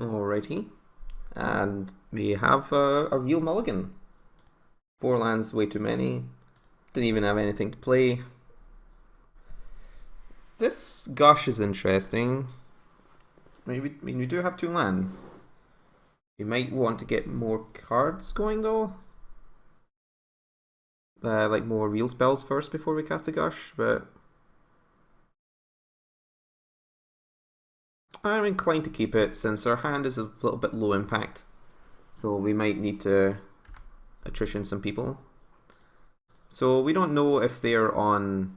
Alrighty. And we have a real mulligan. 4 lands, way too many. Didn't even have anything to play. This Gush is interesting. I mean, we do have 2 lands. We might want to get more cards going though. Like more real spells first before we cast a Gush, but I'm inclined to keep it since our hand is a little bit low impact. So we might need to attrition some people. So we don't know if they're on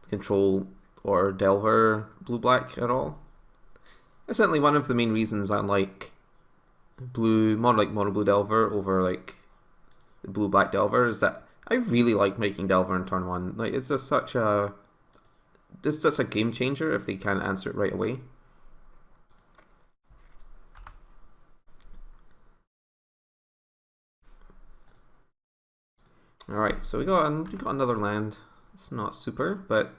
control or Delver blue-black at all. That's certainly one of the main reasons I like mono blue Delver over like the blue-black Delver is that I really like making Delver in turn 1. Like it's just such a game changer if they can't answer it right away. Alright, so we got another land. It's not super, but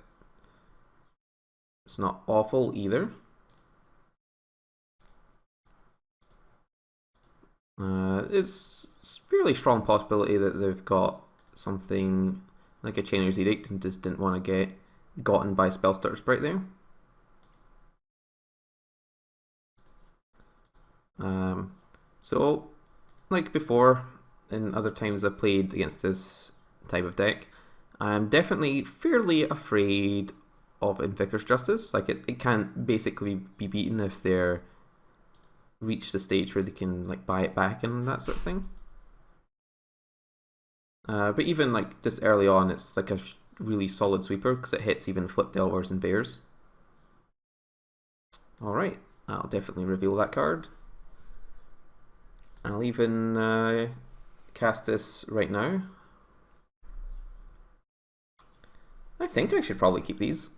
it's not awful either. It's a fairly strong possibility that they've got something like a Chainer's Edict and just didn't want to get gotten by Spellstutter Sprite there. So, like before, in other times I've played against this type of deck, I'm definitely fairly afraid of Invicar's Justice. Like it can't basically be beaten if they're reach the stage where they can like buy it back and that sort of thing. But even like just early on, it's like a really solid sweeper because it hits even Flip Delvers and Bears. Alright, I'll definitely reveal that card. I'll even cast this right now. I think I should probably keep these.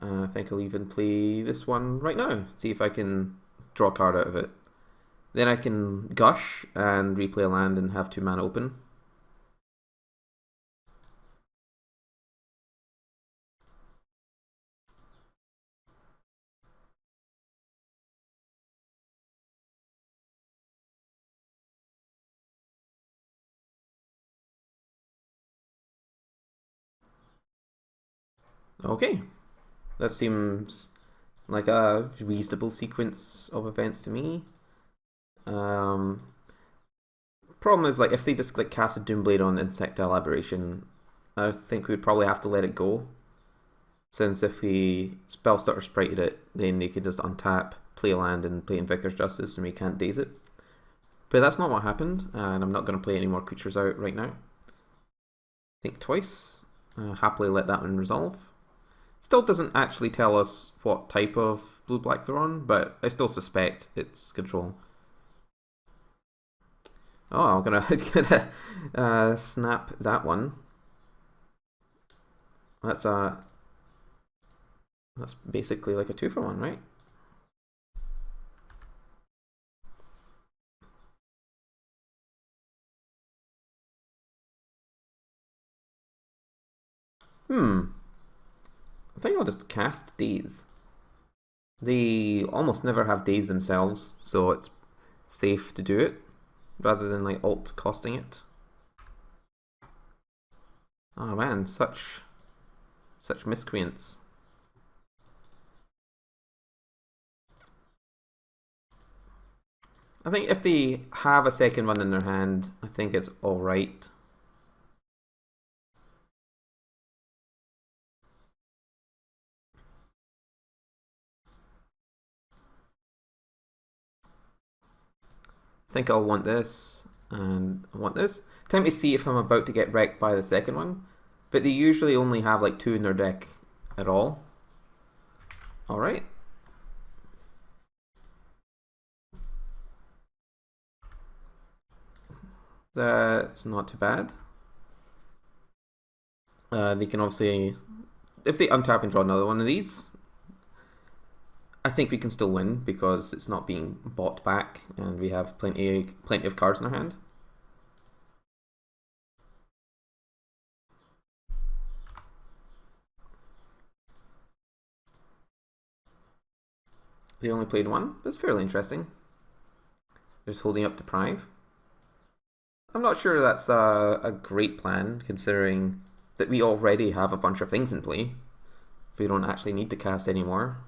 I think I'll even play this one right now, see if I can draw a card out of it. Then I can Gush and replay a land and have 2 mana open. Okay, that seems like a reasonable sequence of events to me. Problem is, like, if they just like cast a Doomblade on Insectile Aberration, I think we'd probably have to let it go. Since if we Spellstutter Sprited it, then they could just untap, play a land, and play Invicar's Justice, and we can't daze it. But that's not what happened, and I'm not going to play any more creatures out right now. Think twice. Happily let that one resolve. Still doesn't actually tell us what type of blue-black they're on, but I still suspect it's control. Oh, I'm gonna snap that one. That's basically like a 2-for-1, right? I think I'll just cast Daze. They almost never have Daze themselves, so it's safe to do it, rather than like alt costing it. Oh man, such miscreants. I think if they have a second one in their hand, I think it's alright. I think I'll want this, and I want this. Time to see if I'm about to get wrecked by the second one, but they usually only have like 2 in their deck at all. Alright. That's not too bad. They can obviously, if they untap and draw another one of these, I think we can still win because it's not being bought back and we have plenty of cards in our hand. They only played one. That's fairly interesting. Just holding up Deprive. I'm not sure that's a great plan, considering that we already have a bunch of things in play. We don't actually need to cast anymore.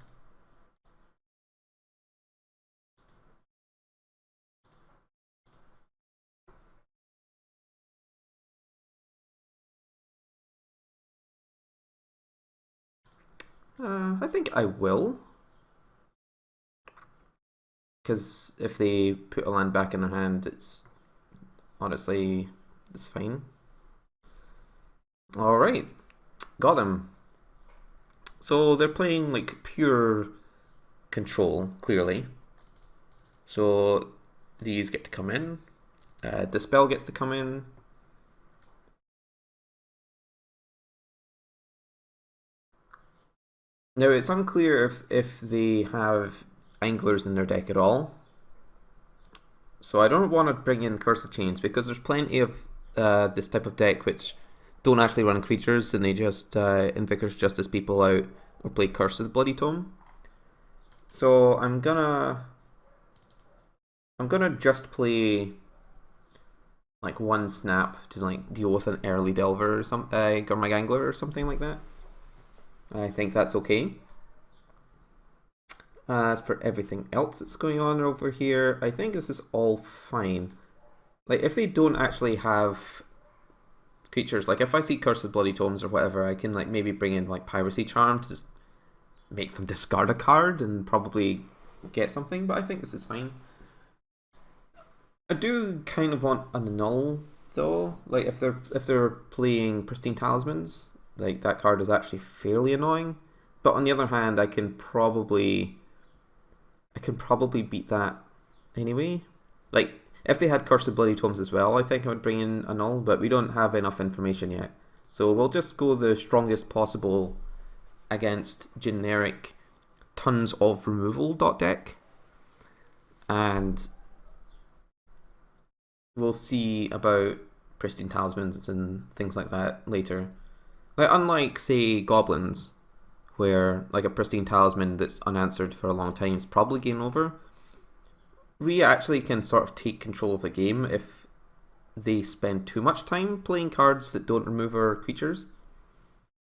I think I will. Because if they put a land back in their hand, it's honestly, it's fine. Alright, got them. So they're playing like pure control, clearly. So these get to come in. Dispel gets to come in. Now it's unclear if they have anglers in their deck at all. So I don't want to bring in Curse of Chains because there's plenty of this type of deck which don't actually run creatures and they just Invicar's Justice people out or play Curse of the Bloody Tome. So I'm gonna just play like one snap to like deal with an early Delver or some Gurmag Angler or something like that. I think that's okay. As for everything else that's going on over here, I think this is all fine. Like, if they don't actually have creatures, like if I see Curse of Bloody Tomes or whatever, I can like maybe bring in like Piracy Charm to just make them discard a card and probably get something, but I think this is fine. I do kind of want a null though. Like if they're playing Pristine Talismans, like that card is actually fairly annoying. But on the other hand, I can probably beat that anyway. Like if they had Curse of Bloody Tomes as well, I think I would bring in a null, but we don't have enough information yet. So we'll just go the strongest possible against generic tons of removal deck. And we'll see about Pristine Talismans and things like that later. Like unlike say Goblins, where like a Pristine Talisman that's unanswered for a long time is probably game over, we actually can sort of take control of the game if they spend too much time playing cards that don't remove our creatures.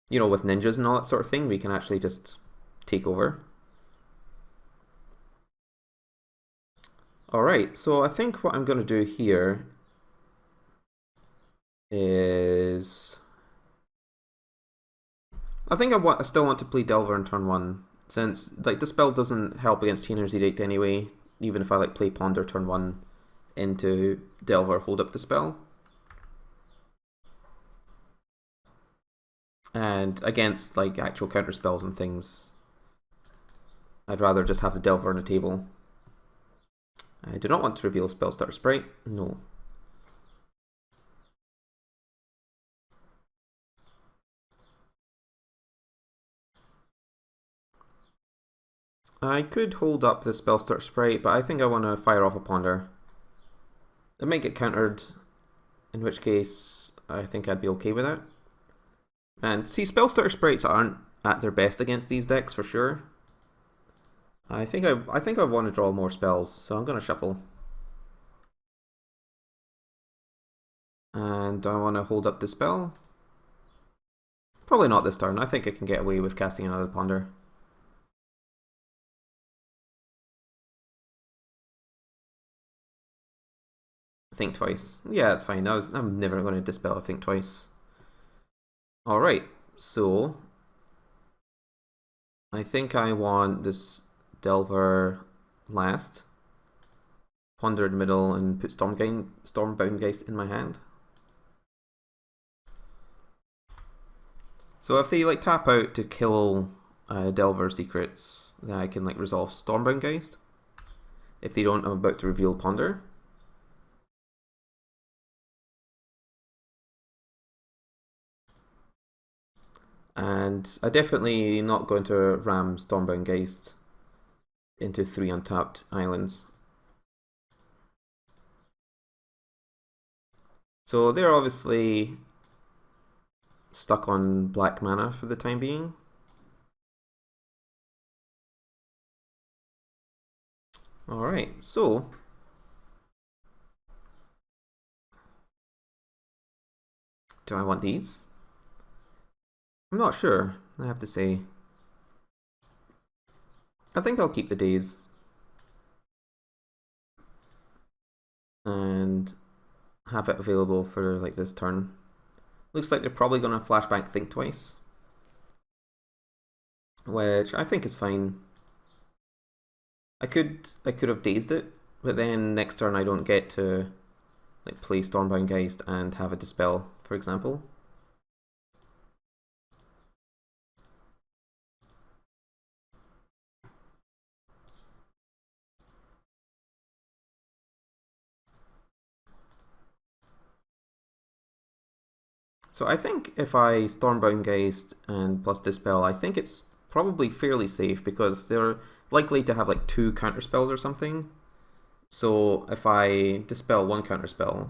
You know, with ninjas and all that sort of thing, we can actually just take over. Alright, so I think what I'm going to do here is... I think I still want to play Delver in turn 1, since like Dispel doesn't help against Chainer's Edict anyway, even if I like play Ponder turn 1 into Delver hold up Dispel. And against like actual counter spells and things, I'd rather just have the Delver on the table. I do not want to reveal Spellstarter Sprite, no. I could hold up the Spellstarter Sprite, but I think I want to fire off a Ponder. It might get countered, in which case I think I'd be okay with that. And see, Spellstarter Sprites aren't at their best against these decks for sure. I think I want to draw more spells, so I'm going to shuffle. And I want to hold up Dispel. Probably not this turn. I think I can get away with casting another Ponder. Think twice. Yeah, it's fine. I'm never going to Dispel Think Twice. Alright, so I think I want this Delver last. Ponder in the middle and put Stormbound Geist in my hand. So if they like tap out to kill Delver secrets, then I can like resolve Stormbound Geist. If they don't, I'm about to reveal Ponder. And I definitely not going to ram Stormbound Geist into 3 untapped islands. So they're obviously stuck on black mana for the time being. Alright, so do I want these? I'm not sure, I have to say. I think I'll keep the days. And have it available for like this turn. Looks like they're probably going to flashback Think Twice, which I think is fine. I could have dazed it, but then next turn I don't get to like play Stormbound Geist and have a Dispel, for example. So I think if I Stormbound Geist and plus Dispel, I think it's probably fairly safe because they're likely to have like 2 counterspells or something. So if I Dispel 1 counterspell,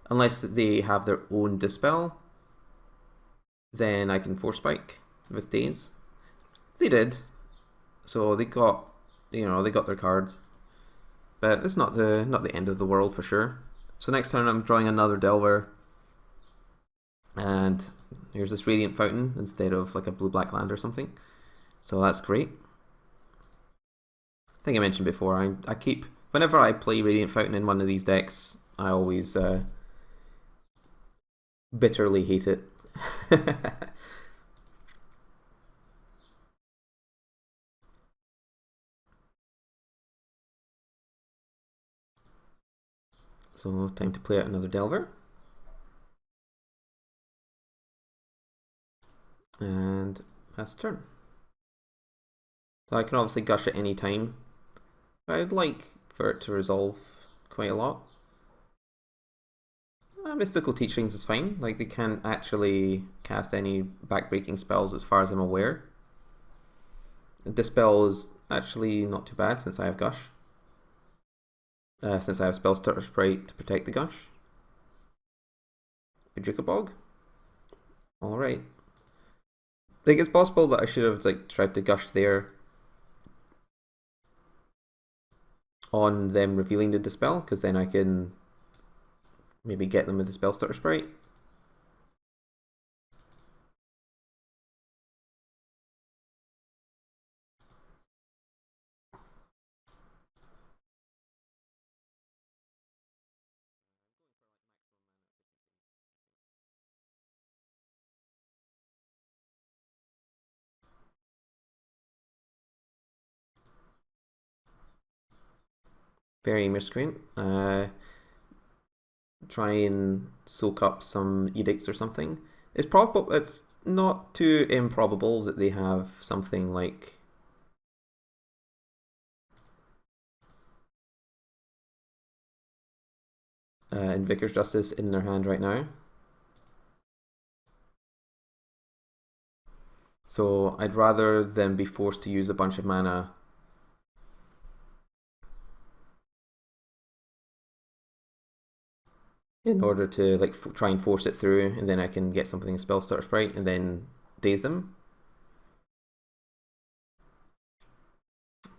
unless they have their own Dispel, then I can Force Spike with Daze. They did. So they got, they got their cards. But it's not the end of the world for sure. So next turn I'm drawing another Delver. And here's this Radiant Fountain instead of like a blue-black land or something. So that's great. I think I mentioned before, I keep, whenever I play Radiant Fountain in one of these decks, I always bitterly hate it. So time to play out another Delver. And pass the turn. So I can obviously gush at any time. I'd like for it to resolve quite a lot. Mystical Teachings is fine. Like, they can't actually cast any backbreaking spells as far as I'm aware. Dispel is actually not too bad since I have Gush. Since I have Spell Stutter Sprite to protect the Gush. Bajika Bog. Alright. Like, it's possible that I should have like tried to Gush there on them revealing the Dispel, because then I can maybe get them with the Spell Stutter Sprite. Very miscreant. Try and soak up some edicts or something. It's probable. It's not too improbable that they have something like in Vicar's Justice in their hand right now. So I'd rather them be forced to use a bunch of mana in order to like try and force it through, and then I can get something Spell Starter Sprite and then daze them.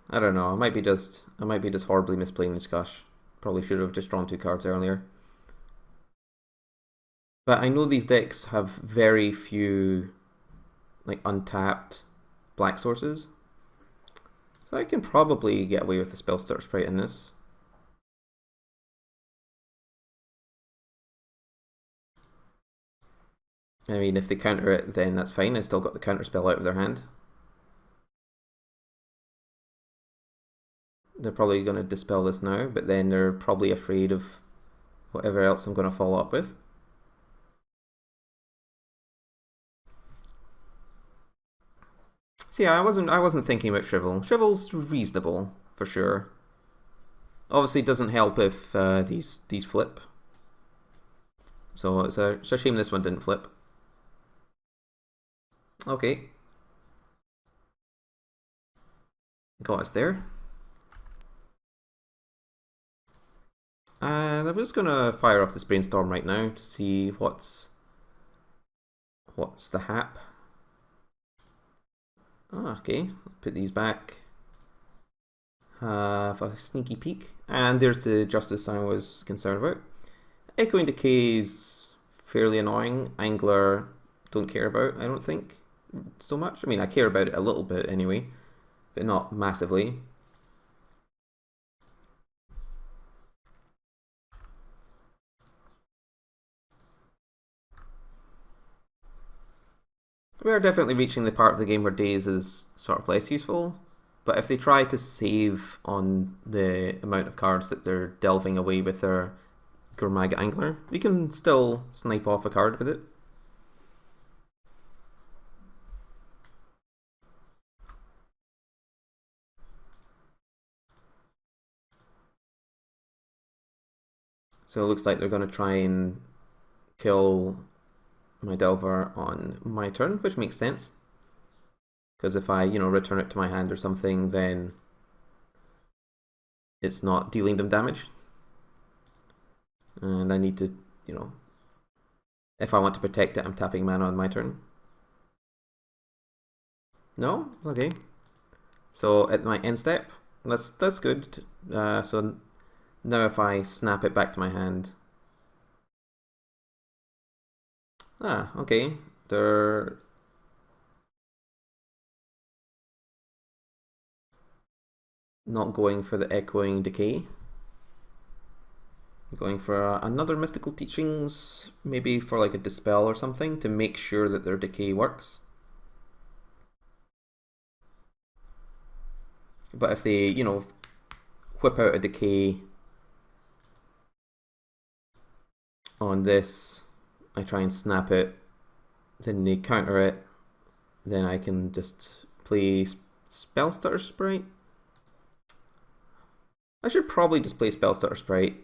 I don't know. I might be just horribly misplaying this Gush. Probably should have just drawn 2 cards earlier. But I know these decks have very few like untapped black sources. So I can probably get away with the Spell Starter Sprite in this. I mean, if they counter it, then that's fine. I still got the counter spell out of their hand. They're probably going to dispel this now, but then they're probably afraid of whatever else I'm going to follow up with. So yeah, I wasn't thinking about Shrivel. Shrivel's reasonable for sure. Obviously, it doesn't help if these flip. So it's a shame this one didn't flip. Okay, got us there. And I'm just gonna fire off this brainstorm right now to see what's the hap. Oh, okay, put these back. have a sneaky peek. And there's the justice I was concerned about. Echoing Decay is fairly annoying. Angler, don't care about, I don't think, so much. I mean, I care about it a little bit anyway, but not massively. We are definitely reaching the part of the game where days is sort of less useful, but if they try to save on the amount of cards that they're delving away with their Gurmag Angler, we can still snipe off a card with it. So it looks like they're going to try and kill my Delver on my turn, which makes sense. Because if I, return it to my hand or something, then it's not dealing them damage. And I need to, if I want to protect it, I'm tapping mana on my turn. No? Okay. So at my end step, that's good. So now if I snap it back to my hand. Okay. They're not going for the Echoing Decay. Going for another Mystical Teachings, maybe for like a Dispel or something, to make sure that their Decay works. But if they, whip out a Decay on this, I try and snap it, then they counter it, then I can just play Spellstutter Sprite. I should probably just play Spellstutter Sprite.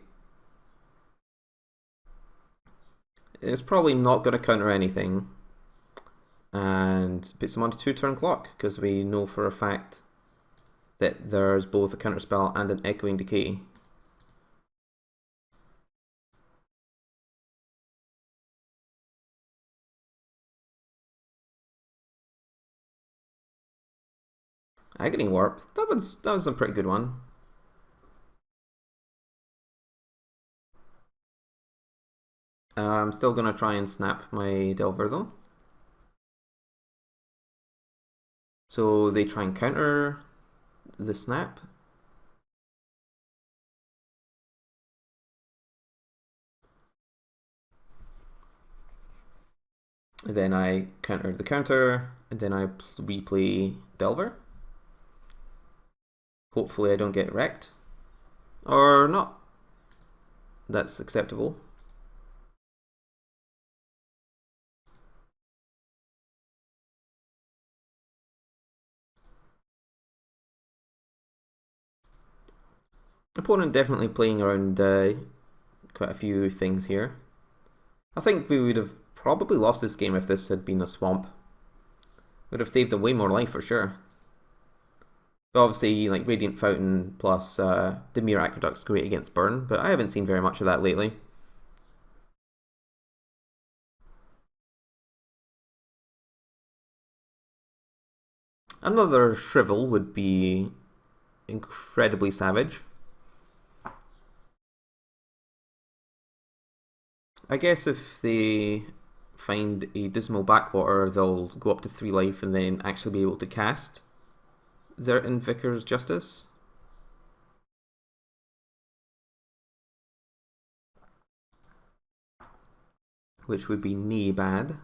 It's probably not going to counter anything, and puts them onto 2-turn clock, because we know for a fact that there's both a counter spell and an Echoing Decay. Agony Warp, that was a pretty good one. I'm still going to try and snap my Delver though. So they try and counter the snap. And then I counter the counter, and then I replay Delver. Hopefully I don't get wrecked. Or not. That's acceptable. Opponent definitely playing around quite a few things here. I think we would have probably lost this game if this had been a swamp. Would have saved them way more life for sure. But obviously, like Radiant Fountain plus Dimir Aqueduct's great against burn, but I haven't seen very much of that lately. Another Shrivel would be incredibly savage. I guess if they find a Dismal Backwater, they'll go up to 3 life and then actually be able to cast their Invicar's Justice. Which would be knee bad.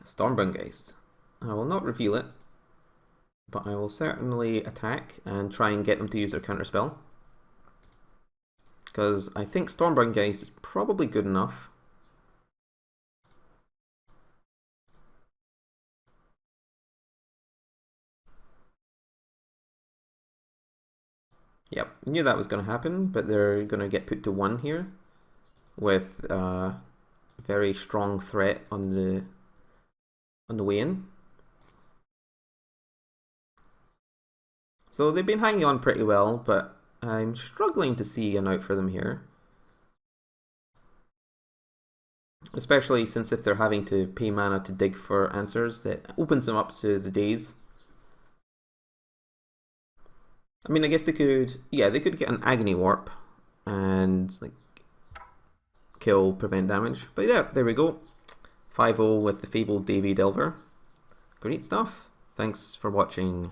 Stormbound Geist. I will not reveal it, but I will certainly attack and try and get them to use their counterspell. Because I think Stormbound Geist is probably good enough. Yep, knew that was going to happen, but they're going to get put to 1 here with a very strong threat on the way in. So they've been hanging on pretty well, but I'm struggling to see an out for them here. Especially since if they're having to pay mana to dig for answers, that opens them up to the days. I mean, I guess they could, yeah, they could get an Agony Warp and like kill, prevent damage. But yeah, there we go. 5-0 with the fabled Davy Delver. Great stuff. Thanks for watching.